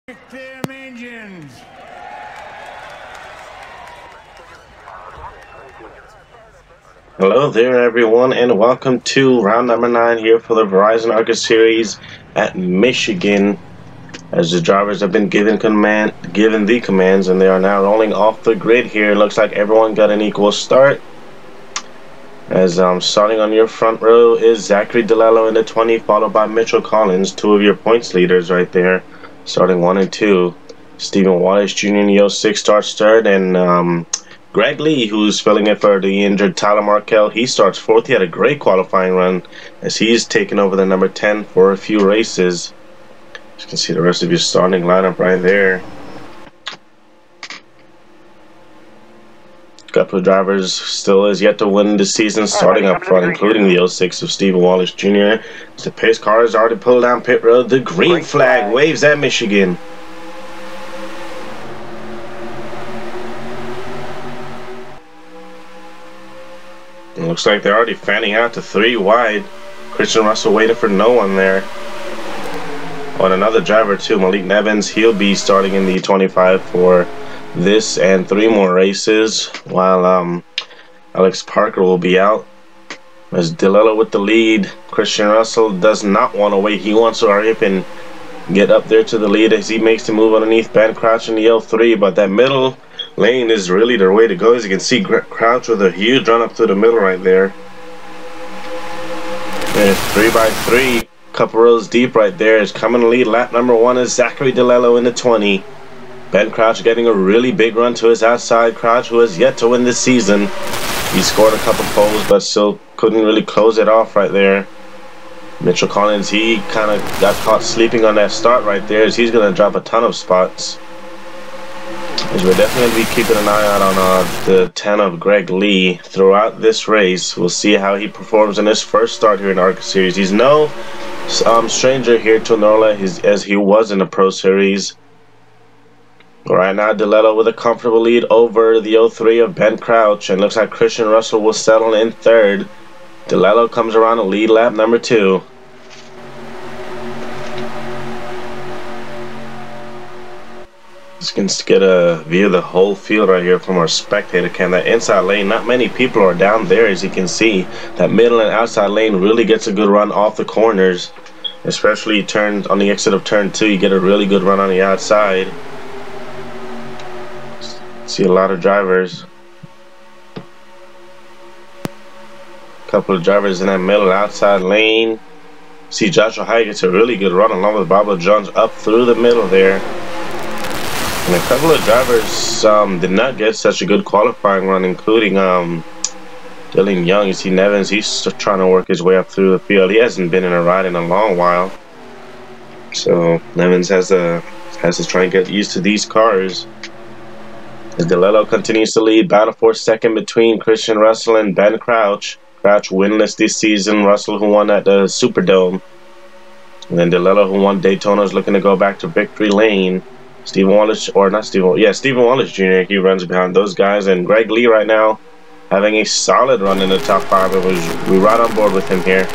Them engines. Hello there everyone, and welcome to round number 9 here for the Verizon ARCA series at Michigan, as the drivers have been given the commands, and they are now rolling off the grid here. It looks like everyone got an equal start, as starting on your front row is Zachary DeLello in the 20, followed by Mitchell Collins, two of your points leaders right there, starting 1 and 2. Stephen Wallace Jr. in the 06 starts third, and Greg Lee, who's filling in for the injured Tyler Markell, he starts 4th. He had a great qualifying run, as he's taken over the number 10 for a few races. You can see the rest of your starting lineup right there. A couple of drivers still is yet to win the season, starting up front, including the 06 of Stephen Wallace Jr. The pace car has already pulled down pit road. The green flag waves at Michigan. It looks like they're already fanning out to 3 wide. Christian Russell waiting for no one there. Oh, and another driver too, Malik Nevins. He'll be starting in the 25 for this and 3 more races, while Alex Parker will be out. As DeLello with the lead. Christian Russell does not want to wait. He wants to hurry up and get up there to the lead as he makes the move underneath Ben Crouch in the L3, but that middle lane is really their way to go. As you can see, Crouch with a huge run up through the middle right there. And 3 by 3, couple rows deep right there. Is coming to lead. Lap number 1 is Zachary DeLello in the 20. Ben Crouch getting a really big run to his outside. Crouch, who has yet to win this season. He scored a couple poles, but still couldn't really close it off right there. Mitchell Collins, he kind of got caught sleeping on that start right there, as he's going to drop a ton of spots. As we're definitely going to be keeping an eye out on the 10 of Greg Lee throughout this race. We'll see how he performs in his first start here in ARCA Series. He's no stranger here to NORLA, as he was in the Pro Series. Right now, DeLello with a comfortable lead over the 03 of Ben Crouch, and looks like Christian Russell will settle in 3rd. DeLello comes around to lead lap number 2. Just can get a view of the whole field right here from our spectator cam. That inside lane, not many people are down there, as you can see. That middle and outside lane really gets a good run off the corners, especially turns on the exit of turn 2. You get a really good run on the outside. See a lot of drivers. Couple of drivers in that middle outside lane. See Joshua High gets a really good run along with Bobo Jones up through the middle there. And a couple of drivers did not get such a good qualifying run, including Dylan Young. You see Nevins, he's trying to work his way up through the field. He hasn't been in a ride in a long while, so Nevins has to try and get used to these cars. As DeLello continues to lead, battle for 2nd between Christian Russell and Ben Crouch. Crouch winless this season. Russell, who won at the Superdome, and then DeLello, who won Daytona, is looking to go back to victory lane. Stephen Wallace, or not Stephen, yeah, Stephen Wallace Jr., he runs behind those guys, and Greg Lee right now having a solid run in the top 5. We're right on board with him here.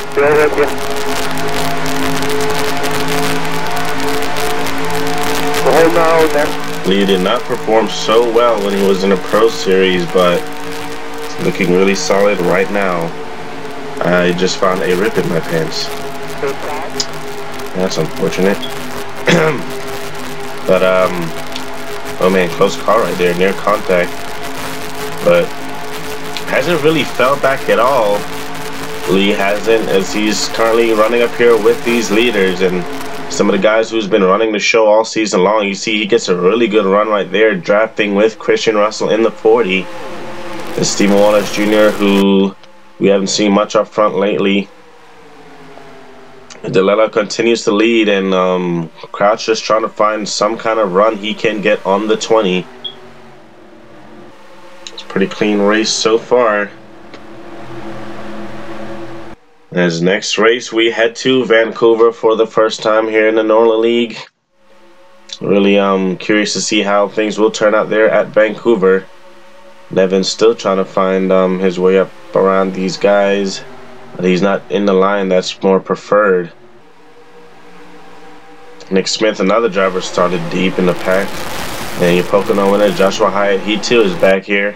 Lee did not perform so well when he was in a Pro Series, but looking really solid right now. I just found a rip in my pants. That's unfortunate. But oh man, close call right there, near contact, but hasn't really fell back at all. Lee hasn't, as he's currently running up here with these leaders and some of the guys who's been running the show all season long. You see he gets a really good run right there, drafting with Christian Russell in the 40. And Stephen Wallace Jr., who we haven't seen much up front lately. DeLello continues to lead, and Crouch just trying to find some kind of run he can get on the 20. It's a pretty clean race so far. As next race, we head to Vancouver for the first time here in the NORLA League. Really curious to see how things will turn out there at Vancouver. Nevin's still trying to find his way up around these guys, but he's not in the line that's more preferred. Nick Smith, another driver, started deep in the pack. And your Pocono winner, Joshua Hyatt, he too is back here.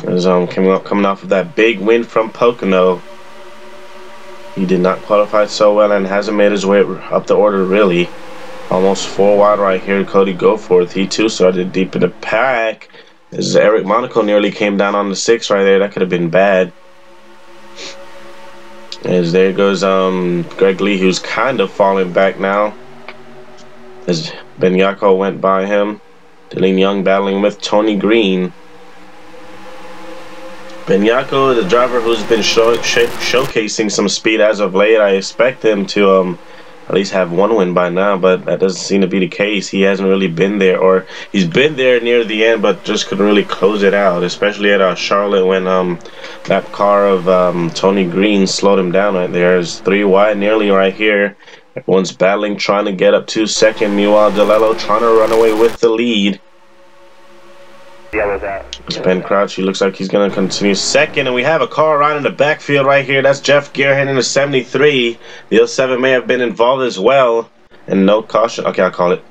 As coming off of that big win from Pocono. He did not qualify so well and hasn't made his way up the order really. Almost 4 wide right here. Cody Goforth, he too started deep in the pack. As Eric Monaco nearly came down on the 6 right there. That could have been bad. As there goes Greg Lee, who's kind of falling back now. As Ben Yako went by him. Dylan Young battling with Tony Green. Ben Yako, the driver who's been showcasing some speed as of late. I expect him to at least have 1 win by now, but that doesn't seem to be the case. He hasn't really been there, or he's been there near the end, but just couldn't really close it out, especially at Charlotte when that car of Tony Green slowed him down right there. It's 3 wide nearly right here. Everyone's battling, trying to get up to second. Meanwhile, DeLello trying to run away with the lead. It's Ben Crouch. He looks like he's going to continue second. And we have a car right in the backfield right here. That's Jeff Gearhead in the 73. The 07 may have been involved as well. And no caution. Okay, I'll call it.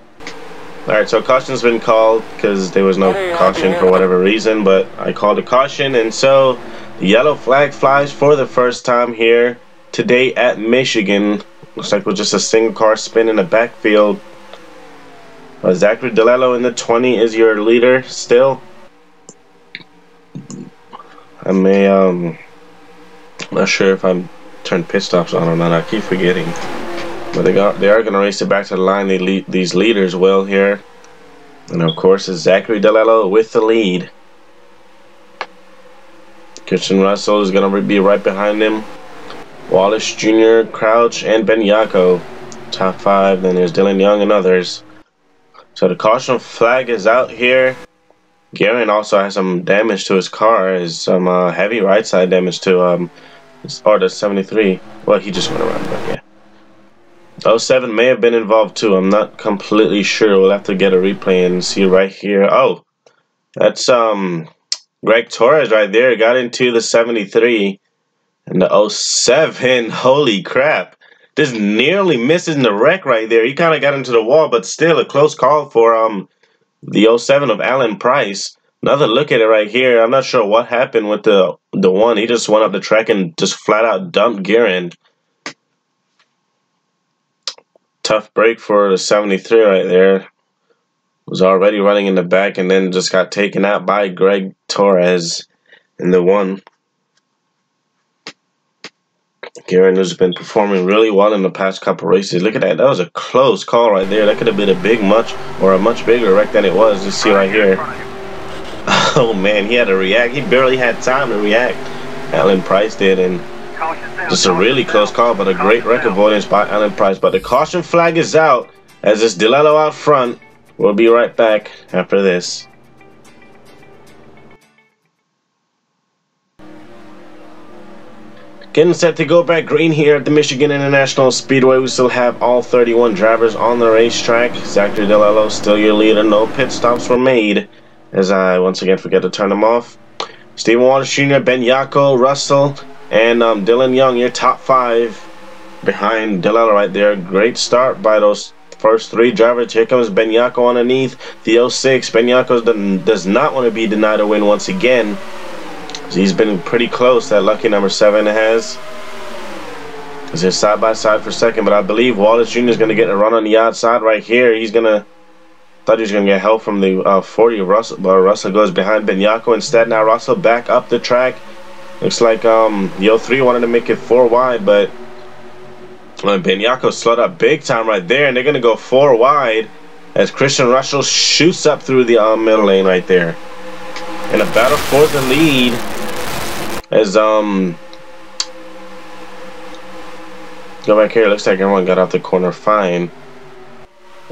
Alright, so caution's been called because there was no caution for whatever reason. But I called a caution. And so the yellow flag flies for the first time here today at Michigan. Looks like with just a single car spin in the backfield. Zachary DeLello in the 20 is your leader still. I may not sure if I'm turned pit stops on or not. I keep forgetting, but they are gonna race it back to the line. They lead these leaders well here, and of course it's Zachary DeLello with the lead. Christian Russell is gonna be right behind him. Wallace Jr., Crouch, and Ben Yako, top 5. Then there's Dylan Young and others. So the caution flag is out here. Guerin also has some damage to his car. Is some heavy right side damage to or the 73. Well, he just went around, but yeah. 07 may have been involved too. I'm not completely sure. We'll have to get a replay and see right here. Oh, that's Greg Torres right there. Got into the 73 and the 07. Holy crap! Just nearly missing the wreck right there. He kind of got into the wall, but still a close call for the 07 of Alan Price. Another look at it right here. I'm not sure what happened with the one. He just went up the track and just flat out dumped Guerin. Tough break for the 73 right there. Was already running in the back and then just got taken out by Greg Torres in the 1. Guerin has been performing really well in the past couple races. Look at that. That was a close call right there. That could have been a much bigger wreck than it was. You see right here. Oh man, he had to react. He barely had time to react. Alan Price did, and just a really close call, but a great wreck avoidance by Alan Price. But the caution flag is out as it's DeLello out front. We'll be right back after this. Getting set to go back green here at the Michigan International Speedway. We still have all 31 drivers on the racetrack. Zachary DeLello still your leader. No pit stops were made, as I once again forget to turn them off. Stephen Wallace Jr., Ben Yako, Russell, and Dylan Young, your top 5 behind DeLello right there. Great start by those first 3 drivers. Here comes Ben Yako underneath the 06. Ben Yako does not want to be denied a win once again. He's been pretty close. That lucky number 7 has. Because they're side by side for second, but I believe Wallace Jr. is going to get a run on the outside right here. He's going to. Thought he was going to get help from the 40 of Russell, but Russell goes behind Ben Yako instead. Now Russell back up the track. Looks like the 03 wanted to make it 4 wide, but Ben Yako slowed up big time right there, and they're going to go 4 wide as Christian Russell shoots up through the middle lane right there. In a battle for the lead, as go back here. Looks like everyone got out the corner fine.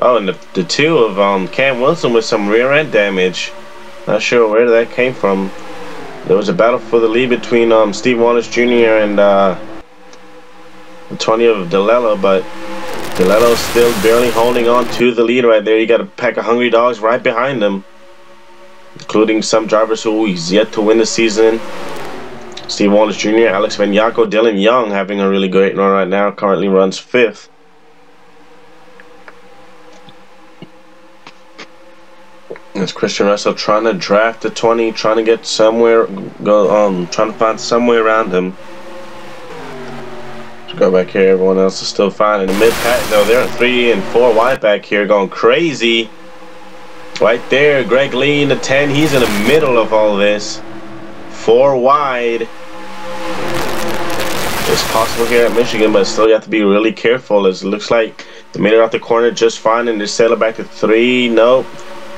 Oh, and the 2 of Cam Wilson with some rear end damage. Not sure where that came from. There was a battle for the lead between Steve Wallace Jr. and Tony of DeLello, but DeLello still barely holding on to the lead right there. You got a pack of hungry dogs right behind him, including some drivers who he's yet to win the season. Steve Wallace Jr., Alex Benyako, Dylan Young having a really great run right now. Currently runs 5th. It's Christian Russell trying to draft the 20, trying to get somewhere, trying to find somewhere around him. Let's go back here. Everyone else is still fine in the mid pack. No, they're at 3 and 4 wide back here, going crazy. Right there, Greg Lee in the 10. He's in the middle of all this. 4 wide. It's possible here at Michigan, but still you have to be really careful. As it looks like they made it out the corner just fine, and they settle back to 3. Nope.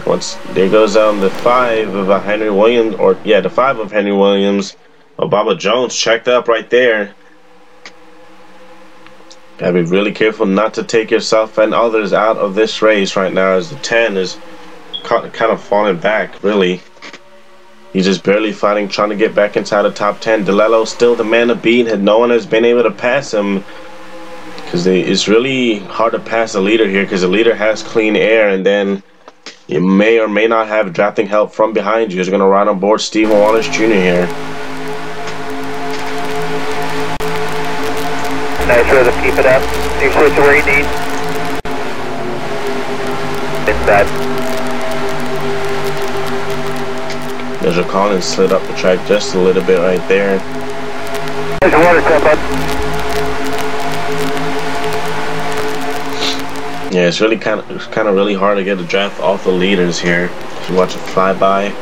Once there goes the 5 of Henry Williams, or yeah, the 5 of Henry Williams. Baba Jones checked up right there. Gotta be really careful not to take yourself and others out of this race right now, as the 10 is kind of falling back. Really, he's just barely fighting, trying to get back inside the top 10. DeLello still the man to beat, and no one has been able to pass him, because it's really hard to pass a leader here, because the leader has clean air, and then you may or may not have drafting help from behind you. Is going to ride on board Stephen Wallace Jr. here. Nice rhythm, keep it up. You switch where you need. Inside. There's a Collins slid up the track just a little bit right there. There's a water cup up. Yeah, it's really kind of really hard to get a draft off the leaders here. If you watch it fly by.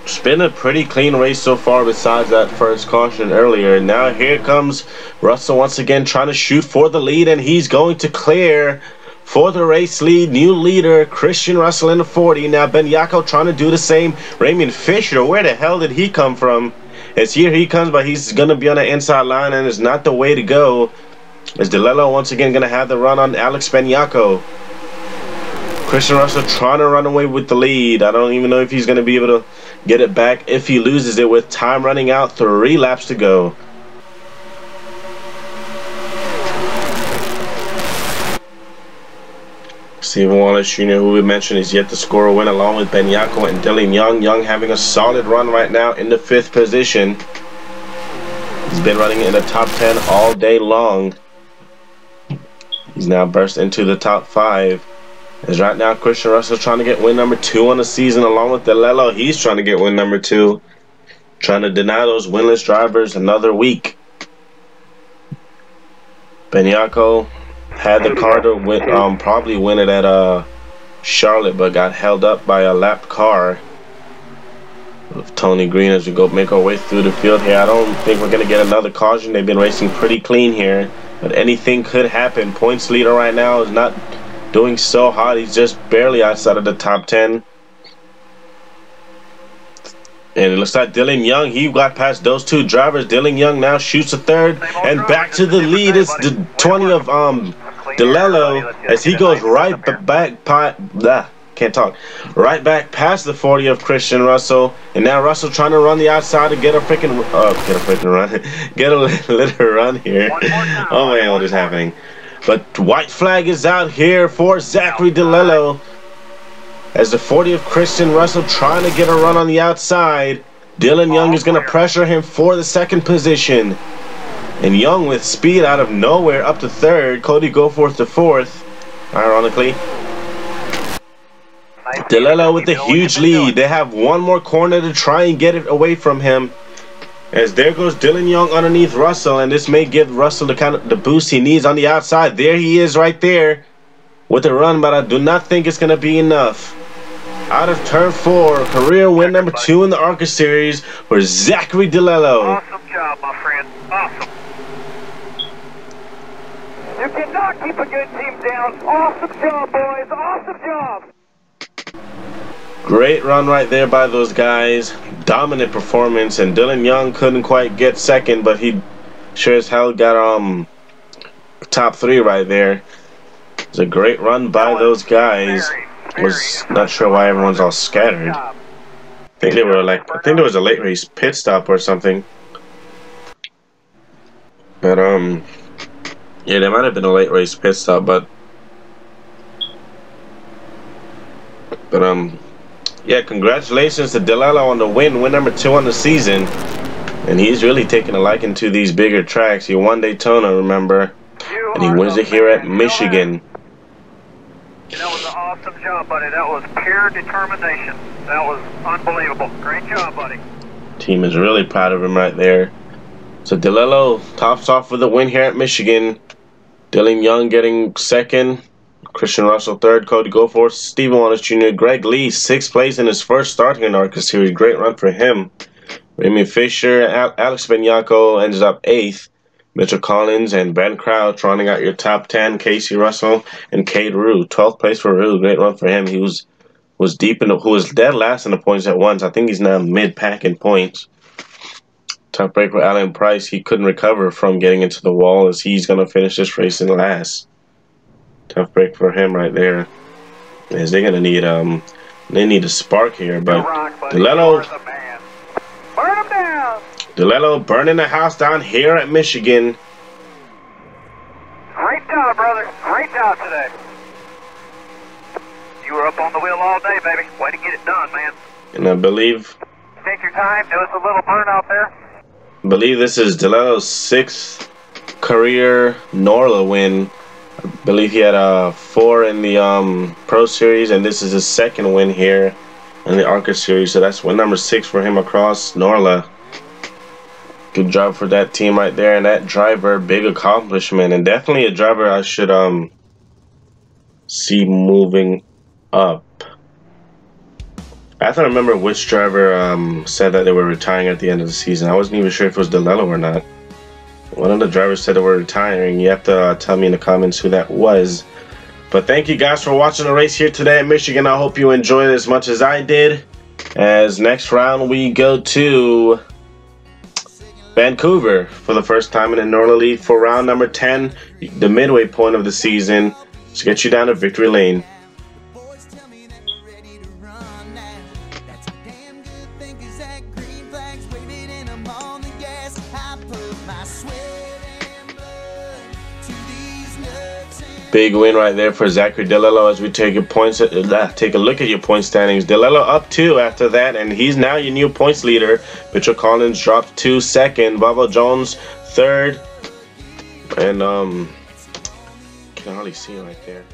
It's been a pretty clean race so far, besides that first caution earlier. Now here comes Russell once again trying to shoot for the lead, and he's going to clear for the race lead. New leader Christian Russell in the 40. Now Benyako trying to do the same. Raymond Fisher, where the hell did he come from? As here he comes, but he's going to be on the inside line, and it's not the way to go. Is DeLello once again going to have the run on Alex Benyako? Christian Russell trying to run away with the lead. I don't even know if he's going to be able to get it back if he loses it with time running out. 3 laps to go. Stephen Wallace Jr., who we mentioned, is yet to score a win, along with Benyako and Dylan Young. Young having a solid run right now in the 5th position. He's been running in the top 10 all day long. He's now burst into the top 5. As right now Christian Russell trying to get win number 2 on the season, along with DeLello. He's trying to get win number 2. Trying to deny those winless drivers another week. Benyako had the car to win, probably win it at Charlotte, but got held up by a lapped car with Tony Green. As we go make our way through the field here, I don't think we're gonna get another caution. They've been racing pretty clean here, but anything could happen. Points leader right now is not doing so hot. He's just barely outside of the top 10. And it looks like Dylan Young, he got past those 2 drivers. Dylan Young now shoots a 3rd, and back to the lead is the 20 of DeLello, as he goes right back right back past the 40 of Christian Russell. And now Russell trying to run the outside to get a freaking get a little run here. Oh man, what is happening? But white flag is out here for Zachary DeLello, as the 40 of Christian Russell trying to get a run on the outside. Dylan Young is going to pressure him for the 2nd position. And Young with speed out of nowhere up to 3rd. Cody Goforth to 4th, ironically. DeLello with a huge lead. They have one more corner to try and get it away from him. As there goes Dylan Young underneath Russell, and this may give Russell the boost he needs on the outside. There he is right there with a run, but I do not think it's going to be enough. Out of turn 4, career win number 2 in the ARCA series for Zachary DeLello. Awesome job, my friend. Awesome. You cannot keep a good team down. Awesome job, boys. Awesome job. Great run right there by those guys. Dominant performance, and Dylan Young couldn't quite get 2nd, but he sure as hell got top 3 right there. It's a great run by those guys. Was not sure why everyone's all scattered. I think they were I think there was a late race pit stop or something. But yeah, there might have been a late race pit stop, but Yeah, congratulations to DeLello on the win number 2 on the season. And he's really taking a liking to these bigger tracks. He won Daytona, remember? And he wins it here at Michigan. That was an awesome job, buddy. That was pure determination. That was unbelievable. Great job, buddy. Team is really proud of him right there. So DeLello tops off with a win here at Michigan. Dylan Young getting 2nd. Christian Russell 3rd. Cody Goforth, Stephen Wallace Jr., Greg Lee 6th place in his first start here in ARCA Series. Great run for him. Raymond Fisher, Alex Benyako ends up 8th. Mitchell Collins and Ben Crouch rounding out your top 10. Casey Russell and Cade Rue. 12th place for Rue. Great run for him. He was deep in the, who was dead last in the points at once. I think he's now mid-pack in points. Tough break for Alan Price. He couldn't recover from getting into the wall as he's going to finish this race in last. Tough break for him right there. As they're going to need they need a spark here, but DeLello burning the house down here at Michigan. Great job, brother. Great job today. You were up on the wheel all day, baby. Way to get it done, man. And I believe... Take your time. There was a little burn out there. I believe this is DeLello's 6th career NORLA win. I believe he had 4 in the Pro Series, and this is his 2nd win here in the ARCA Series. So that's win number 6 for him across NORLA. Good job for that team right there, and that driver, big accomplishment, and definitely a driver I should see moving up. I have to remember which driver said that they were retiring at the end of the season. I wasn't even sure if it was DeLello or not. One of the drivers said they were retiring. You have to tell me in the comments who that was. But thank you guys for watching the race here today at Michigan. I hope you enjoyed it as much as I did. As next round we go to Vancouver for the first time in the NORLA League for round number 10, the midway point of the season, to get you down to victory lane. Big win right there for Zachary DeLello as we take a look at your point standings. DeLello up 2 after that, and he's now your new points leader. Mitchell Collins dropped 2 2nd. Bubba Jones 3rd. And can hardly see him right there.